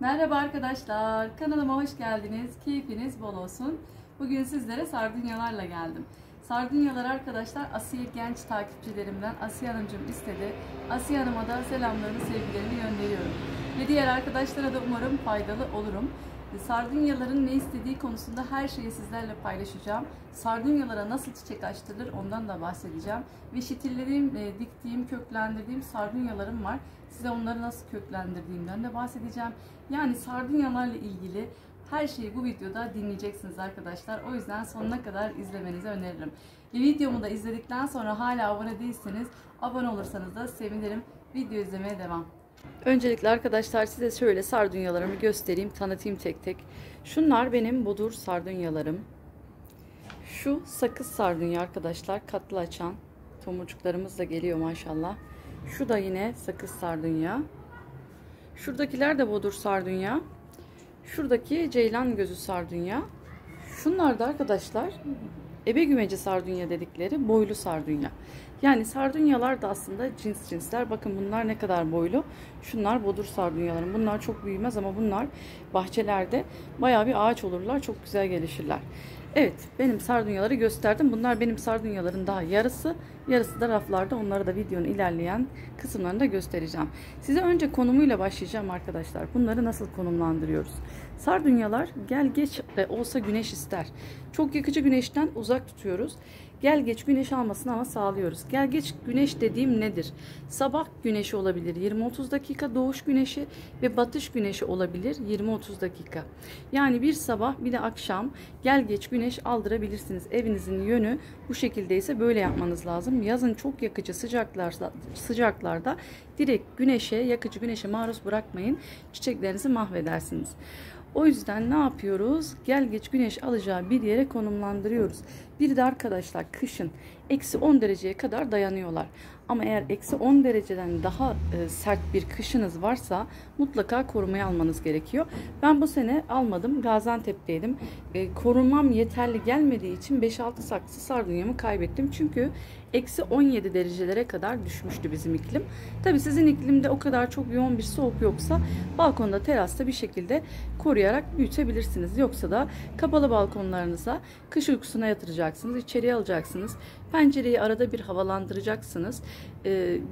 Merhaba arkadaşlar, kanalıma hoş geldiniz. Keyfiniz bol olsun. Bugün sizlere sardunyalarla geldim. Sardunyalar arkadaşlar Asiye Genç takipçilerimden Asiye Hanımcığım istedi. Asiye Hanım'a da selamlarını, sevgilerimi gönderiyorum. Ve diğer arkadaşlara da umarım faydalı olurum. Sardunyaların ne istediği konusunda her şeyi sizlerle paylaşacağım. Sardunyalara nasıl çiçek açtırılır ondan da bahsedeceğim. Ve şitillerim, diktiğim, köklendirdiğim sardunyalarım var. Size onları nasıl köklendirdiğimden de bahsedeceğim. Yani sardunyalarla ilgili her şeyi bu videoda dinleyeceksiniz arkadaşlar. O yüzden sonuna kadar izlemenizi öneririm. Videomu da izledikten sonra hala abone değilseniz abone olursanız da sevinirim. Video izlemeye devam. Öncelikle arkadaşlar size şöyle sardunyalarımı göstereyim, tanıtayım tek tek. Şunlar benim bodur sardunyalarım. Şu sakız sardunya arkadaşlar, katlı açan. Tomurcuklarımız da geliyor maşallah. Şu da yine sakız sardunya. Şuradakiler de bodur sardunya. Şuradaki ceylan gözü sardunya. Şunlar da arkadaşlar ebe gümeci sardunya dedikleri boylu sardunya. Yani sardunyalar da aslında cinsler. Bakın bunlar ne kadar boylu. Şunlar bodur sardunyalarım. Bunlar çok büyümez ama bunlar bahçelerde bayağı bir ağaç olurlar. Çok güzel gelişirler. Evet, benim sardunyaları gösterdim. Bunlar benim sardunyaların daha yarısı. Yarısı da raflarda. Onları da videonun ilerleyen kısımlarında göstereceğim. Size önce konumuyla başlayacağım arkadaşlar. Bunları nasıl konumlandırıyoruz? Sardunyalar gel geç de olsa güneş ister. Çok yakıcı güneşten uzak tutuyoruz. Gel geç güneş almasını ama sağlıyoruz. Gel geç güneş dediğim nedir? Sabah güneşi olabilir 20-30 dakika, doğuş güneşi ve batış güneşi olabilir 20-30 dakika. Yani bir sabah bir de akşam gel geç güneş aldırabilirsiniz. Evinizin yönü bu şekildeyse böyle yapmanız lazım. Yazın çok yakıcı sıcaklarda direkt güneşe, yakıcı güneşe maruz bırakmayın. Çiçeklerinizi mahvedersiniz. O yüzden ne yapıyoruz? Gel geç güneş alacağı bir yere konumlandırıyoruz. Bir de arkadaşlar kışın eksi 10 dereceye kadar dayanıyorlar. Ama eğer eksi 10 dereceden daha sert bir kışınız varsa mutlaka korumaya almanız gerekiyor. Ben bu sene almadım. Gaziantep'teydim. Korumam yeterli gelmediği için 5-6 saksı sardunyamı kaybettim. Çünkü eksi 17 derecelere kadar düşmüştü bizim iklim. Tabi sizin iklimde o kadar çok yoğun bir soğuk yoksa balkonda, terasta bir şekilde koruyarak büyütebilirsiniz. Yoksa da kapalı balkonlarınıza kış uykusuna yatıracaksınız. İçeriye alacaksınız. Pencereyi arada bir havalandıracaksınız.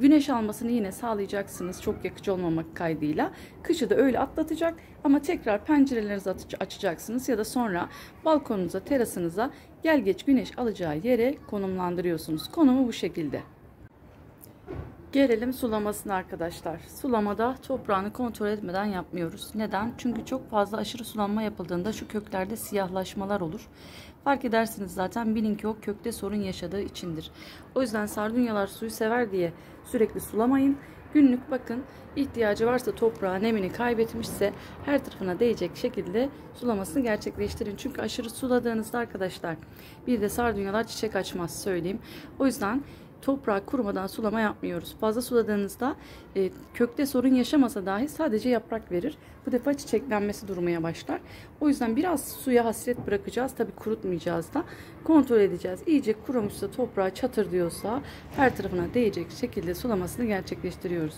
Güneş almasını yine sağlayacaksınız. Çok yakıcı olmamak kaydıyla. Kışı da öyle atlatacak ama tekrar pencerelerinizi açacaksınız ya da sonra balkonunuza, terasınıza gel geç güneş alacağı yere konumlandırıyorsunuz. Konumu bu şekilde. Gelelim sulamasına arkadaşlar. Sulamada toprağını kontrol etmeden yapmıyoruz. Neden? Çünkü çok fazla aşırı sulanma yapıldığında şu köklerde siyahlaşmalar olur. Fark edersiniz zaten, bilin ki o kökte sorun yaşadığı içindir. O yüzden sardunyalar suyu sever diye sürekli sulamayın. Günlük bakın, ihtiyacı varsa toprağa nemini kaybetmişse her tarafına değecek şekilde sulamasını gerçekleştirin. Çünkü aşırı suladığınızda arkadaşlar bir de sardunyalar çiçek açmaz söyleyeyim. O yüzden toprağı kurumadan sulama yapmıyoruz. Fazla suladığınızda kökte sorun yaşamasa dahi sadece yaprak verir. Bu defa çiçeklenmesi durmaya başlar. O yüzden biraz suya hasret bırakacağız. Tabi kurutmayacağız da. Kontrol edeceğiz. İyice kurumuşsa, toprağı çatır diyorsa her tarafına değecek şekilde sulamasını gerçekleştiriyoruz.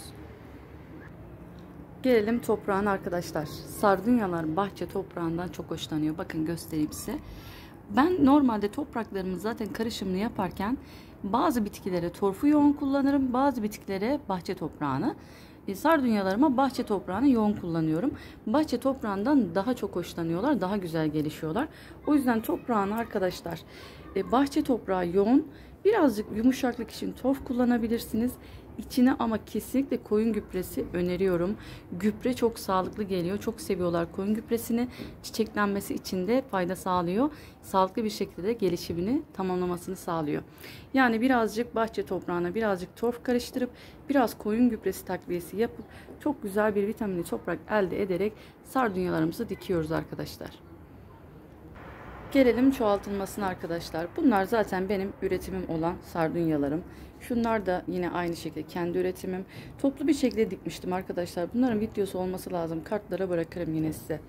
Gelelim toprağına arkadaşlar. Sardunyalar bahçe toprağından çok hoşlanıyor. Bakın göstereyim size. Ben normalde topraklarımı zaten karışımını yaparken bazı bitkilere torfu yoğun kullanırım. Bazı bitkilere bahçe toprağını. Sardunyalarıma bahçe toprağını yoğun kullanıyorum. Bahçe toprağından daha çok hoşlanıyorlar. Daha güzel gelişiyorlar. O yüzden toprağını arkadaşlar bahçe toprağı yoğun. Birazcık yumuşaklık için torf kullanabilirsiniz. İçine ama kesinlikle koyun gübresi öneriyorum. Gübre çok sağlıklı geliyor. Çok seviyorlar koyun gübresini. Çiçeklenmesi için de fayda sağlıyor. Sağlıklı bir şekilde gelişimini tamamlamasını sağlıyor. Yani birazcık bahçe toprağına birazcık torf karıştırıp biraz koyun gübresi takviyesi yapıp çok güzel bir vitaminli toprak elde ederek sardunyalarımızı dikiyoruz arkadaşlar. Gelelim çoğaltılmasına arkadaşlar. Bunlar zaten benim üretimim olan sardunyalarım. Şunlar da yine aynı şekilde kendi üretimim. Toplu bir şekilde dikmiştim arkadaşlar. Bunların videosu olması lazım. Kartlara bırakırım yine size.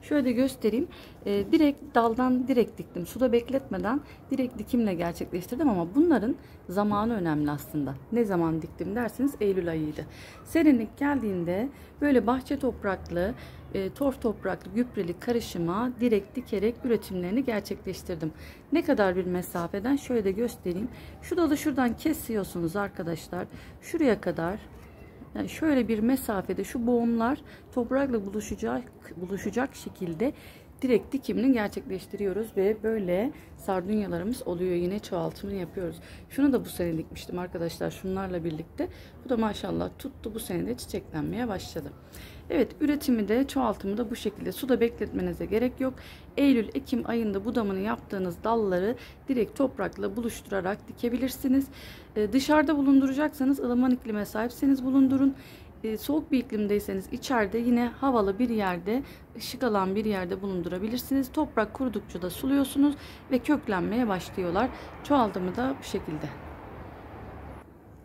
Şöyle göstereyim. Direkt daldan direkt diktim. Suda bekletmeden direkt dikimle gerçekleştirdim ama bunların zamanı önemli aslında. Ne zaman diktim derseniz Eylül ayıydı. Serinlik geldiğinde böyle bahçe topraklı, torf topraklı, gübreli karışıma direkt dikerek üretimlerini gerçekleştirdim. Ne kadar bir mesafeden şöyle de göstereyim. Şu dalı şuradan kesiyorsunuz arkadaşlar. Şuraya kadar. Yani şöyle bir mesafede şu boğumlar toprakla buluşacak şekilde direkt dikimini gerçekleştiriyoruz ve böyle sardunyalarımız oluyor. Yine çoğaltımını yapıyoruz. Şunu da bu sene dikmiştim arkadaşlar, şunlarla birlikte. Bu da maşallah tuttu, bu sene de çiçeklenmeye başladı. Evet, üretimi de çoğaltımı da bu şekilde. Suda bekletmenize gerek yok. Eylül-Ekim ayında budamını yaptığınız dalları direkt toprakla buluşturarak dikebilirsiniz. Dışarıda bulunduracaksanız ılıman iklime sahipseniz bulundurun. Soğuk bir iklimdeyseniz içeride yine havalı bir yerde, ışık alan bir yerde bulundurabilirsiniz. Toprak kurudukça da suluyorsunuz ve köklenmeye başlıyorlar. Çoğaltımı da bu şekilde.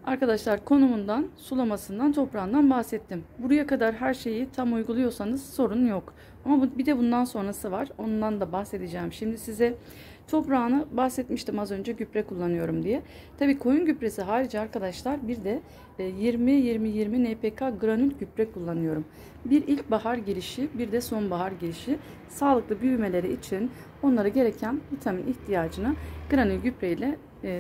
Arkadaşlar, konumundan, sulamasından, toprağından bahsettim. Buraya kadar her şeyi tam uyguluyorsanız sorun yok. Ama bir de bundan sonrası var. Ondan da bahsedeceğim. Şimdi size toprağını bahsetmiştim az önce, gübre kullanıyorum diye. Tabii koyun gübresi harici arkadaşlar bir de 20-20-20 NPK granül gübre kullanıyorum. Bir ilkbahar girişi, bir de sonbahar girişi, sağlıklı büyümeleri için onlara gereken vitamin ihtiyacını granül gübreyle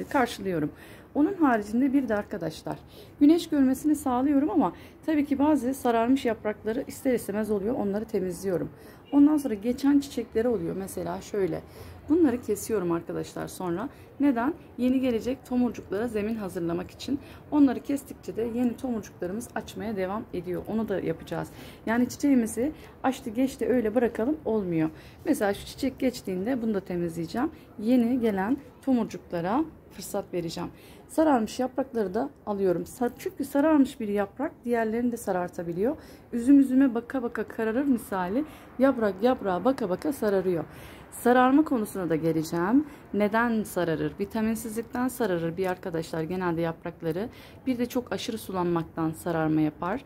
karşılıyorum. Onun haricinde bir de arkadaşlar güneş görmesini sağlıyorum ama tabii ki bazı sararmış yaprakları ister istemez oluyor. Onları temizliyorum. Ondan sonra geçen çiçekleri oluyor. Mesela şöyle. Bunları kesiyorum arkadaşlar sonra. Neden? Yeni gelecek tomurcuklara zemin hazırlamak için. Onları kestikçe de yeni tomurcuklarımız açmaya devam ediyor. Onu da yapacağız. Yani çiçeğimizi açtı geçti öyle bırakalım olmuyor. Mesela şu çiçek geçtiğinde bunu da temizleyeceğim. Yeni gelen tomurcuklara fırsat vereceğim. Sararmış yaprakları da alıyorum. Çünkü sararmış bir yaprak diğerlerini de sarartabiliyor. Üzüm üzüme baka baka kararır misali, yaprak yaprağa baka baka sararıyor. Sararma konusuna da geleceğim. Neden sararır? Vitaminsizlikten sararır bir arkadaşlar genelde yaprakları. Bir de çok aşırı sulanmaktan sararma yapar.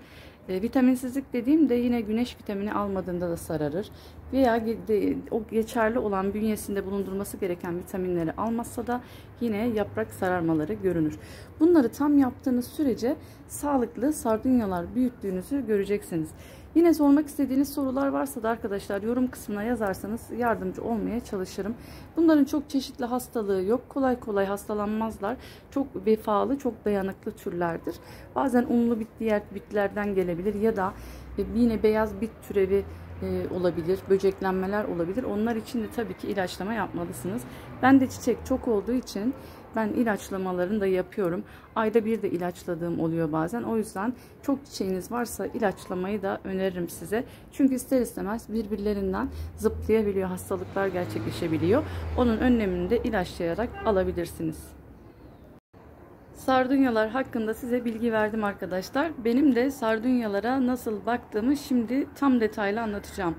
Vitaminsizlik dediğimde yine güneş vitamini almadığında da sararır. Veya o geçerli olan bünyesinde bulundurması gereken vitaminleri almazsa da yine yaprak sararmaları görünür. Bunları tam yaptığınız sürece sağlıklı sardunyalar büyüttüğünüzü göreceksiniz. Yine sormak istediğiniz sorular varsa da arkadaşlar yorum kısmına yazarsanız yardımcı olmaya çalışırım. Bunların çok çeşitli hastalığı yok. Kolay kolay hastalanmazlar. Çok vefalı, çok dayanıklı türlerdir. Bazen unlu diğer bitkilerden gelebilir ya da yine beyaz bit türevi olabilir, böceklenmeler olabilir. Onlar için de tabii ki ilaçlama yapmalısınız. Ben de çiçek çok olduğu için ben ilaçlamalarını da yapıyorum. Ayda bir de ilaçladığım oluyor bazen. O yüzden çok çiçeğiniz varsa ilaçlamayı da öneririm size. Çünkü ister istemez birbirlerinden zıplayabiliyor, hastalıklar gerçekleşebiliyor. Onun önlemini de ilaçlayarak alabilirsiniz. Sardunyalar hakkında size bilgi verdim arkadaşlar. Benim de sardunyalara nasıl baktığımı şimdi tam detaylı anlatacağım.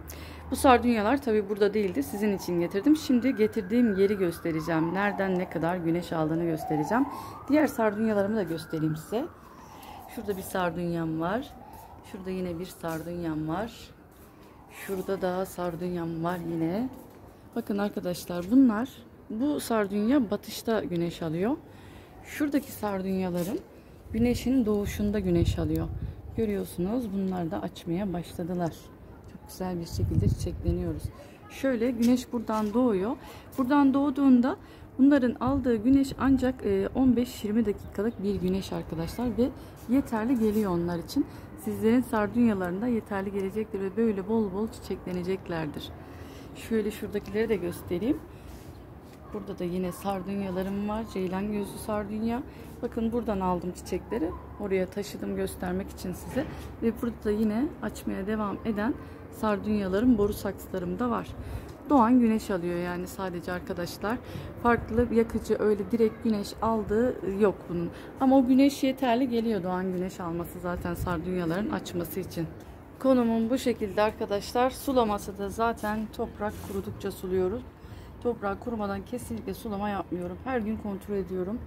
Bu sardunyalar tabi burada değildi. Sizin için getirdim. Şimdi getirdiğim yeri göstereceğim. Nereden ne kadar güneş aldığını göstereceğim. Diğer sardunyalarımı da göstereyim size. Şurada bir sardunyam var. Şurada yine bir sardunyam var. Şurada daha sardunyam var yine. Bakın arkadaşlar, bu sardunya batışta güneş alıyor. Şuradaki sardunyalarım güneşin doğuşunda güneş alıyor. Görüyorsunuz, bunlar da açmaya başladılar. Çok güzel bir şekilde çiçekleniyoruz. Şöyle güneş buradan doğuyor. Buradan doğduğunda bunların aldığı güneş ancak 15-20 dakikalık bir güneş arkadaşlar ve yeterli geliyor onlar için. Sizlerin sardunyalarında yeterli gelecektir ve böyle bol bol çiçekleneceklerdir. Şöyle şuradakileri de göstereyim. Burada da yine sardunyalarım var. Ceylan gözlü sardunya. Bakın buradan aldım çiçekleri. Oraya taşıdım göstermek için size. Ve burada da yine açmaya devam eden sardunyalarım, boru saksılarım da var. Doğan güneş alıyor yani sadece arkadaşlar. Farklı yakıcı öyle direkt güneş aldığı yok bunun. Ama o güneş yeterli geliyor, doğan güneş alması zaten sardunyaların açması için. Konumum bu şekilde arkadaşlar. Sulaması da zaten toprak kurudukça suluyoruz. Toprağı kurumadan kesinlikle sulama yapmıyorum. Her gün kontrol ediyorum.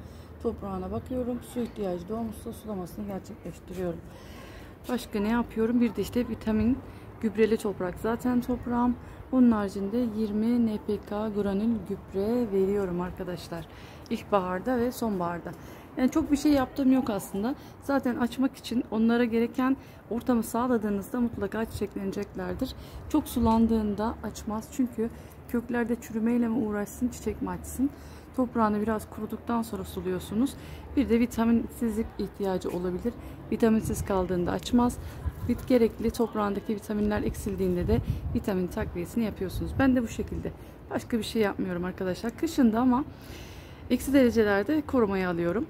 Toprağına bakıyorum. Su ihtiyacı doğmuşsa sulamasını gerçekleştiriyorum. Başka ne yapıyorum? Bir de işte vitamin, gübreli toprak. Zaten toprağım. Onun haricinde 20 NPK granül gübre veriyorum arkadaşlar. İlkbaharda ve sonbaharda. Yani çok bir şey yaptığım yok aslında. Zaten açmak için onlara gereken ortamı sağladığınızda mutlaka çiçekleneceklerdir. Çok sulandığında açmaz. Çünkü köklerde çürümeyle mi uğraşsın, çiçek mi açsın? Toprağını biraz kuruduktan sonra suluyorsunuz. Bir de vitaminsizlik ihtiyacı olabilir. Vitaminsiz kaldığında açmaz. Gerekli toprağındaki vitaminler eksildiğinde de vitamin takviyesini yapıyorsunuz. Ben de bu şekilde. Başka bir şey yapmıyorum arkadaşlar. Kışında ama eksi derecelerde korumaya alıyorum.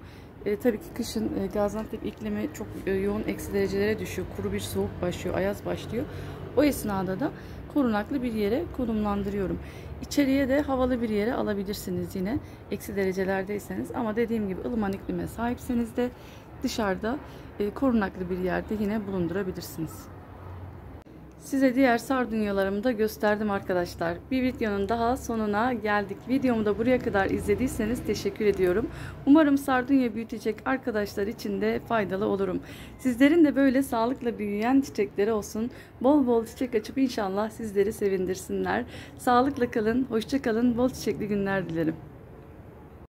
Tabii ki kışın Gaziantep iklimi çok yoğun eksi derecelere düşüyor. Kuru bir soğuk başlıyor, ayaz başlıyor. O esnada da korunaklı bir yere konumlandırıyorum. İçeriye de havalı bir yere alabilirsiniz yine eksi derecelerdeyseniz. Ama dediğim gibi ılıman iklime sahipseniz de dışarıda korunaklı bir yerde yine bulundurabilirsiniz. Size diğer sardunyalarımı da gösterdim arkadaşlar. Bir videonun daha sonuna geldik. Videomu da buraya kadar izlediyseniz teşekkür ediyorum. Umarım sardunya büyütecek arkadaşlar için de faydalı olurum. Sizlerin de böyle sağlıkla büyüyen çiçekleri olsun. Bol bol çiçek açıp inşallah sizleri sevindirsinler. Sağlıkla kalın, hoşça kalın, bol çiçekli günler dilerim.